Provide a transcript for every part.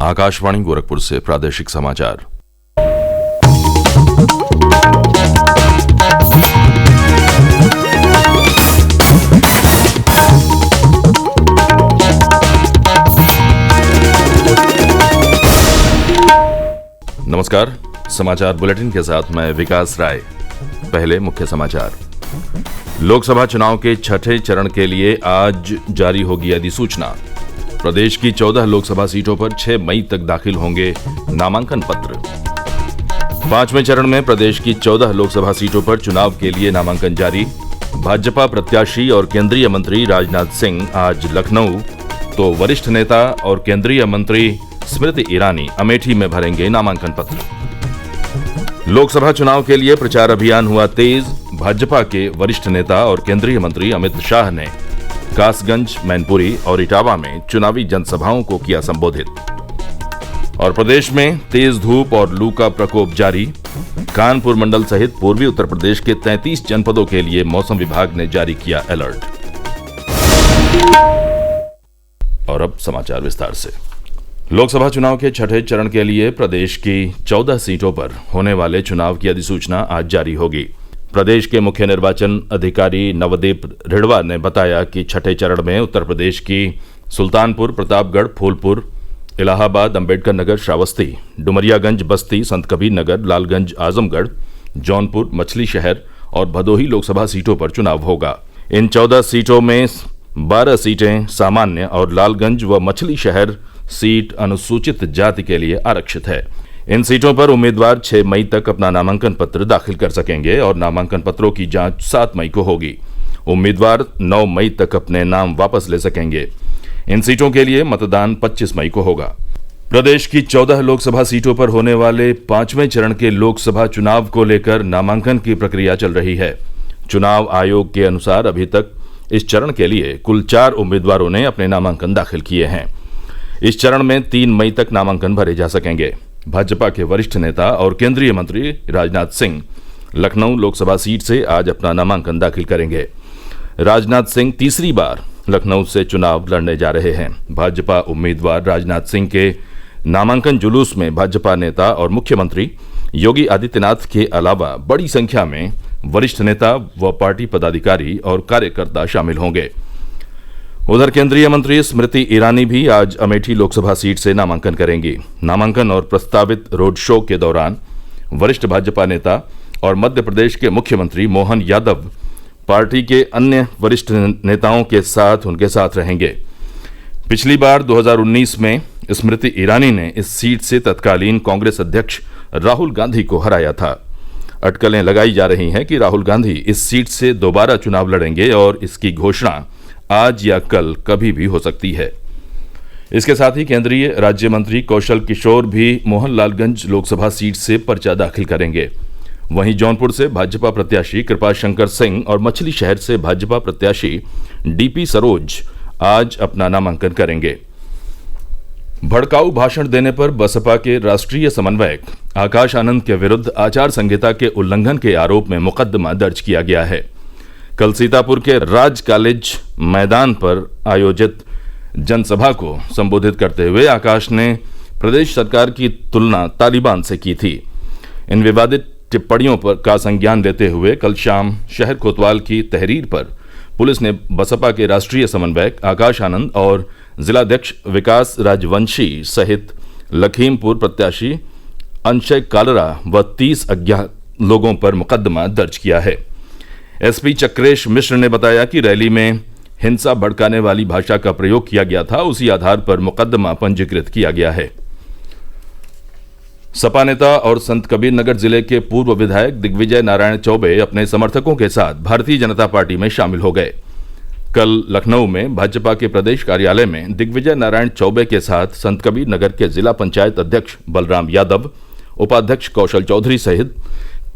आकाशवाणी गोरखपुर से प्रादेशिक समाचार। नमस्कार, समाचार बुलेटिन के साथ मैं विकास राय। पहले मुख्य समाचार। लोकसभा चुनाव के छठे चरण के लिए आज जारी होगी अधिसूचना। प्रदेश की 14 लोकसभा सीटों पर 6 मई तक दाखिल होंगे नामांकन पत्र। 5वें चरण में प्रदेश की 14 लोकसभा सीटों पर चुनाव के लिए नामांकन जारी। भाजपा प्रत्याशी और केंद्रीय मंत्री राजनाथ सिंह आज लखनऊ, तो वरिष्ठ नेता और केंद्रीय मंत्री स्मृति ईरानी अमेठी में भरेंगे नामांकन पत्र। लोकसभा चुनाव के लिए प्रचार अभियान हुआ तेज। भाजपा के वरिष्ठ नेता और केंद्रीय मंत्री अमित शाह ने कासगंज, मैनपुरी और इटावा में चुनावी जनसभाओं को किया संबोधित। और प्रदेश में तेज धूप और लू का प्रकोप जारी। कानपुर मंडल सहित पूर्वी उत्तर प्रदेश के 33 जनपदों के लिए मौसम विभाग ने जारी किया अलर्ट। और अब समाचार विस्तार से। लोकसभा चुनाव के छठे चरण के लिए प्रदेश की 14 सीटों पर होने वाले चुनाव की अधिसूचना आज जारी होगी। प्रदेश के मुख्य निर्वाचन अधिकारी नवदीप रिढ़वा ने बताया कि छठे चरण में उत्तर प्रदेश की सुल्तानपुर, प्रतापगढ़, फूलपुर, इलाहाबाद, अंबेडकर नगर, श्रावस्ती, डुमरियागंज, बस्ती, संत कबीर नगर, लालगंज, आजमगढ़, जौनपुर, मछली शहर और भदोही लोकसभा सीटों पर चुनाव होगा। इन 14 सीटों में 12 सीटें सामान्य और लालगंज व मछली शहर सीट अनुसूचित जाति के लिए आरक्षित है। इन सीटों पर उम्मीदवार 6 मई तक अपना नामांकन पत्र दाखिल कर सकेंगे और नामांकन पत्रों की जांच 7 मई को होगी। उम्मीदवार 9 मई तक अपने नाम वापस ले सकेंगे। इन सीटों के लिए मतदान 25 मई को होगा। प्रदेश की 14 लोकसभा सीटों पर होने वाले 5वें चरण के लोकसभा चुनाव को लेकर नामांकन की प्रक्रिया चल रही है। चुनाव आयोग के अनुसार अभी तक इस चरण के लिए कुल 4 उम्मीदवारों ने अपने नामांकन दाखिल किए हैं। इस चरण में 3 मई तक नामांकन भरे जा सकेंगे। भाजपा के वरिष्ठ नेता और केंद्रीय मंत्री राजनाथ सिंह लखनऊ लोकसभा सीट से आज अपना नामांकन दाखिल करेंगे। राजनाथ सिंह तीसरी बार लखनऊ से चुनाव लड़ने जा रहे हैं। भाजपा उम्मीदवार राजनाथ सिंह के नामांकन जुलूस में भाजपा नेता और मुख्यमंत्री योगी आदित्यनाथ के अलावा बड़ी संख्या में वरिष्ठ नेता व पार्टी पदाधिकारी और कार्यकर्ता शामिल होंगे। उधर केंद्रीय मंत्री स्मृति ईरानी भी आज अमेठी लोकसभा सीट से नामांकन करेंगी। नामांकन और प्रस्तावित रोड शो के दौरान वरिष्ठ भाजपा नेता और मध्य प्रदेश के मुख्यमंत्री मोहन यादव पार्टी के अन्य वरिष्ठ नेताओं के साथ उनके साथ रहेंगे। पिछली बार 2019 में स्मृति ईरानी ने इस सीट से तत्कालीन कांग्रेस अध्यक्ष राहुल गांधी को हराया था। अटकलें लगाई जा रही हैं कि राहुल गांधी इस सीट से दोबारा चुनाव लड़ेंगे और इसकी घोषणा आज या कल कभी भी हो सकती है। इसके साथ ही केंद्रीय राज्य मंत्री कौशल किशोर भी मोहनलालगंज लोकसभा सीट से पर्चा दाखिल करेंगे। वहीं जौनपुर से भाजपा प्रत्याशी कृपाशंकर सिंह और मछली शहर से भाजपा प्रत्याशी डीपी सरोज आज अपना नामांकन करेंगे। भड़काऊ भाषण देने पर बसपा के राष्ट्रीय समन्वयक आकाश आनंद के विरुद्ध आचार संहिता के उल्लंघन के आरोप में मुकदमा दर्ज किया गया है। कल सीतापुर के राज कॉलेज मैदान पर आयोजित जनसभा को संबोधित करते हुए आकाश ने प्रदेश सरकार की तुलना तालिबान से की थी। इन विवादित टिप्पणियों पर का संज्ञान लेते हुए कल शाम शहर कोतवाल की तहरीर पर पुलिस ने बसपा के राष्ट्रीय समन्वयक आकाश आनंद और जिलाध्यक्ष विकास राजवंशी सहित लखीमपुर प्रत्याशी अंशय कालरा व 30 अज्ञात लोगों पर मुकदमा दर्ज किया है। एसपी चक्रेश मिश्र ने बताया कि रैली में हिंसा भड़काने वाली भाषा का प्रयोग किया गया था, उसी आधार पर मुकदमा पंजीकृत किया गया है। सपा नेता और संत कबीर नगर जिले के पूर्व विधायक दिग्विजय नारायण चौबे अपने समर्थकों के साथ भारतीय जनता पार्टी में शामिल हो गए। कल लखनऊ में भाजपा के प्रदेश कार्यालय में दिग्विजय नारायण चौबे के साथ संत कबीर नगर के जिला पंचायत अध्यक्ष बलराम यादव, उपाध्यक्ष कौशल चौधरी सहित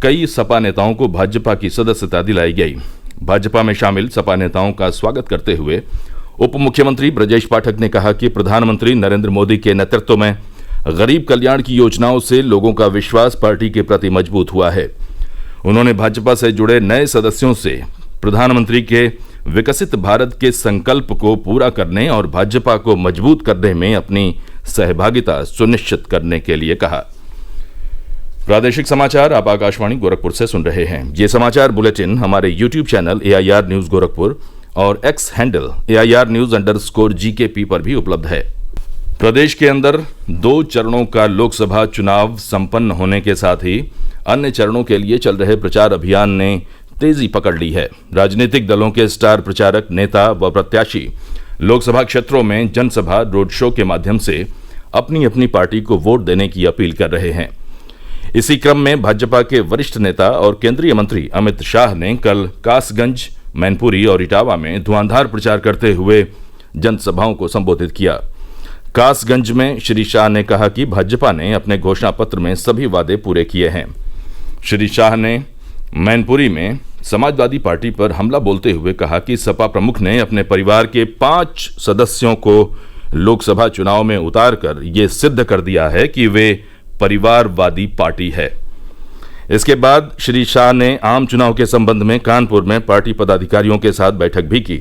कई सपा नेताओं को भाजपा की सदस्यता दिलाई गई। भाजपा में शामिल सपा नेताओं का स्वागत करते हुए उप मुख्यमंत्री ब्रजेश पाठक ने कहा कि प्रधानमंत्री नरेंद्र मोदी के नेतृत्व में गरीब कल्याण की योजनाओं से लोगों का विश्वास पार्टी के प्रति मजबूत हुआ है। उन्होंने भाजपा से जुड़े नए सदस्यों से प्रधानमंत्री के विकसित भारत के संकल्प को पूरा करने और भाजपा को मजबूत करने में अपनी सहभागिता सुनिश्चित करने के लिए कहा। प्रादेशिक समाचार आप आकाशवाणी गोरखपुर से सुन रहे हैं। ये समाचार बुलेटिन हमारे YouTube channel AIR news Gorakhpur और X हैंडल AIR न्यूज_GKP पर भी उपलब्ध है। प्रदेश के अंदर 2 चरणों का लोकसभा चुनाव संपन्न होने के साथ ही अन्य चरणों के लिए चल रहे प्रचार अभियान ने तेजी पकड़ ली है। राजनीतिक दलों के स्टार प्रचारक, नेता व प्रत्याशी लोकसभा क्षेत्रों में जनसभा, रोड शो के माध्यम से अपनी अपनी पार्टी को वोट देने की अपील कर रहे हैं। इसी क्रम में भाजपा के वरिष्ठ नेता और केंद्रीय मंत्री अमित शाह ने कल कासगंज, मैनपुरी और इटावा में धुआंधार प्रचार करते हुए जनसभाओं को संबोधित किया। कासगंज में श्री शाह ने कहा कि भाजपा ने अपने घोषणा पत्र में सभी वादे पूरे किए हैं। श्री शाह ने मैनपुरी में समाजवादी पार्टी पर हमला बोलते हुए कहा कि सपा प्रमुख ने अपने परिवार के 5 सदस्यों को लोकसभा चुनाव में उतारकर ये सिद्ध कर दिया है कि वे परिवारवादी पार्टी है। इसके बाद श्री शाह ने आम चुनाव के संबंध में कानपुर में पार्टी पदाधिकारियों के साथ बैठक भी की।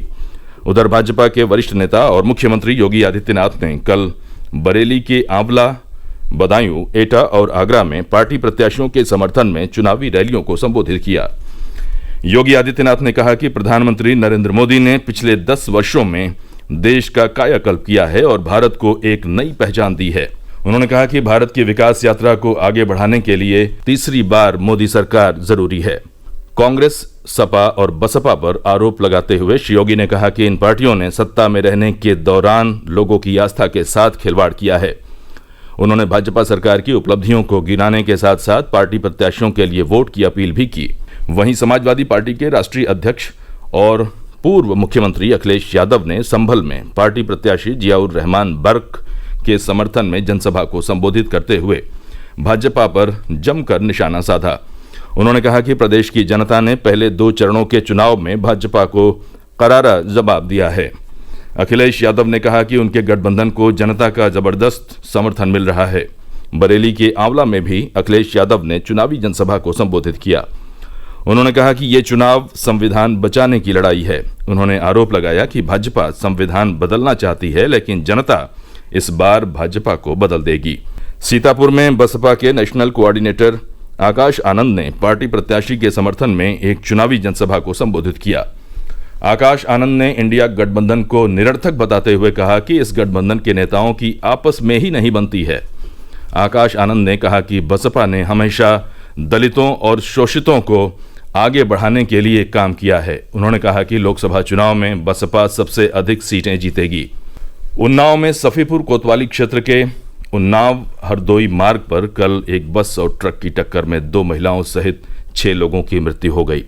उधर भाजपा के वरिष्ठ नेता और मुख्यमंत्री योगी आदित्यनाथ ने कल बरेली के आंवला, बदायूं, एटा और आगरा में पार्टी प्रत्याशियों के समर्थन में चुनावी रैलियों को संबोधित किया। योगी आदित्यनाथ ने कहा कि प्रधानमंत्री नरेंद्र मोदी ने पिछले 10 वर्षों में देश का कायाकल्प किया है और भारत को एक नई पहचान दी है। उन्होंने कहा कि भारत की विकास यात्रा को आगे बढ़ाने के लिए तीसरी बार मोदी सरकार जरूरी है। कांग्रेस, सपा और बसपा पर आरोप लगाते हुए श्री योगी ने कहा कि इन पार्टियों ने सत्ता में रहने के दौरान लोगों की आस्था के साथ खिलवाड़ किया है। उन्होंने भाजपा सरकार की उपलब्धियों को गिनाने के साथ साथ पार्टी प्रत्याशियों के लिए वोट की अपील भी की। वहीं समाजवादी पार्टी के राष्ट्रीय अध्यक्ष और पूर्व मुख्यमंत्री अखिलेश यादव ने संभल में पार्टी प्रत्याशी जियाउर रहमान बर्क के समर्थन में जनसभा को संबोधित करते हुए भाजपा पर जमकर निशाना साधा। उन्होंने कहा कि प्रदेश की जनता ने पहले 2 चरणों के चुनाव में भाजपा को करारा जवाब दिया है। अखिलेश यादव ने कहा कि उनके गठबंधन को जनता का जबरदस्त समर्थन मिल रहा है। बरेली के आंवला में भी अखिलेश यादव ने चुनावी जनसभा को संबोधित किया। उन्होंने कहा कि ये चुनाव संविधान बचाने की लड़ाई है। उन्होंने आरोप लगाया कि भाजपा संविधान बदलना चाहती है, लेकिन जनता इस बार भाजपा को बदल देगी। सीतापुर में बसपा के नेशनल कोऑर्डिनेटर आकाश आनंद ने पार्टी प्रत्याशी के समर्थन में एक चुनावी जनसभा को संबोधित किया। आकाश आनंद ने इंडिया गठबंधन को निरर्थक बताते हुए कहा कि इस गठबंधन के नेताओं की आपस में ही नहीं बनती है। आकाश आनंद ने कहा कि बसपा ने हमेशा दलितों और शोषितों को आगे बढ़ाने के लिए काम किया है। उन्होंने कहा कि लोकसभा चुनाव में बसपा सबसे अधिक सीटें जीतेगी। उन्नाव में सफीपुर कोतवाली क्षेत्र के उन्नाव हरदोई मार्ग पर कल एक बस और ट्रक की टक्कर में 2 महिलाओं सहित 6 लोगों की मृत्यु हो गई।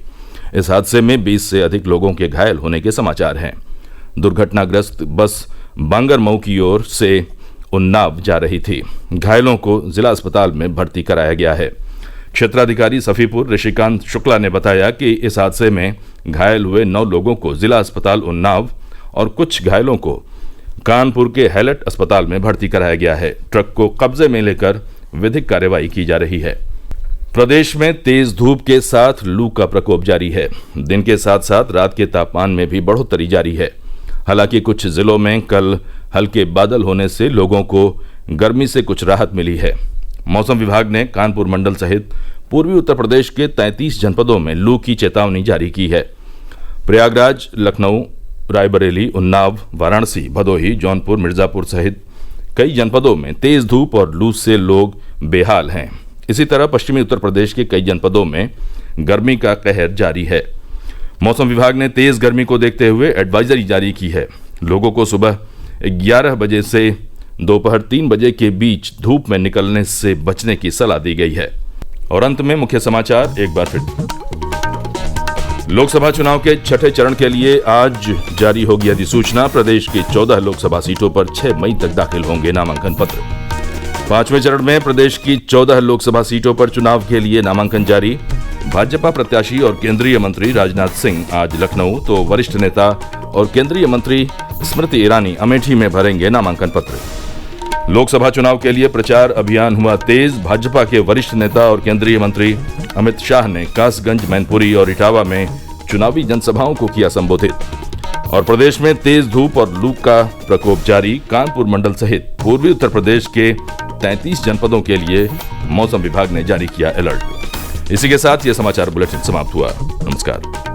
इस हादसे में 20 से अधिक लोगों के घायल होने के समाचार हैं। दुर्घटनाग्रस्त बस बांगरमऊ की ओर से उन्नाव जा रही थी। घायलों को जिला अस्पताल में भर्ती कराया गया है। क्षेत्राधिकारी सफीपुर ऋषिकांत शुक्ला ने बताया कि इस हादसे में घायल हुए 9 लोगों को जिला अस्पताल उन्नाव और कुछ घायलों को कानपुर के हैलट अस्पताल में भर्ती कराया गया है। ट्रक को कब्जे में लेकर विधिक कार्रवाई की जा रही है। प्रदेश में तेज धूप के साथ लू का प्रकोप जारी है। दिन के साथ साथ रात के तापमान में भी बढ़ोतरी जारी है। हालांकि कुछ जिलों में कल हल्के बादल होने से लोगों को गर्मी से कुछ राहत मिली है। मौसम विभाग ने कानपुर मंडल सहित पूर्वी उत्तर प्रदेश के 33 जनपदों में लू की चेतावनी जारी की है। प्रयागराज, लखनऊ, रायबरेली, उन्नाव, वाराणसी, भदोही, जौनपुर, मिर्जापुर सहित कई जनपदों में तेज धूप और लू से लोग बेहाल हैं। इसी तरह पश्चिमी उत्तर प्रदेश के कई जनपदों में गर्मी का कहर जारी है। मौसम विभाग ने तेज गर्मी को देखते हुए एडवाइजरी जारी की है। लोगों को सुबह 11 बजे से दोपहर 3 बजे के बीच धूप में निकलने से बचने की सलाह दी गई है। और अंत में मुख्य समाचार एक बार फिर। लोकसभा चुनाव के 6ठे चरण के लिए आज जारी होगी अधिसूचना। प्रदेश की 14 लोकसभा सीटों पर 6 मई तक दाखिल होंगे नामांकन पत्र। 5वें चरण में प्रदेश की 14 लोकसभा सीटों पर चुनाव के लिए नामांकन जारी। भाजपा प्रत्याशी और केंद्रीय मंत्री राजनाथ सिंह आज लखनऊ, तो वरिष्ठ नेता और केंद्रीय मंत्री स्मृति ईरानी अमेठी में भरेंगे नामांकन पत्र। लोकसभा चुनाव के लिए प्रचार अभियान हुआ तेज। भाजपा के वरिष्ठ नेता और केंद्रीय मंत्री अमित शाह ने कासगंज, मैनपुरी और इटावा में चुनावी जनसभाओं को किया संबोधित। और प्रदेश में तेज धूप और लू का प्रकोप जारी। कानपुर मंडल सहित पूर्वी उत्तर प्रदेश के 33 जनपदों के लिए मौसम विभाग ने जारी किया अलर्ट। इसी के साथ ये समाचार बुलेटिन समाप्त हुआ। नमस्कार।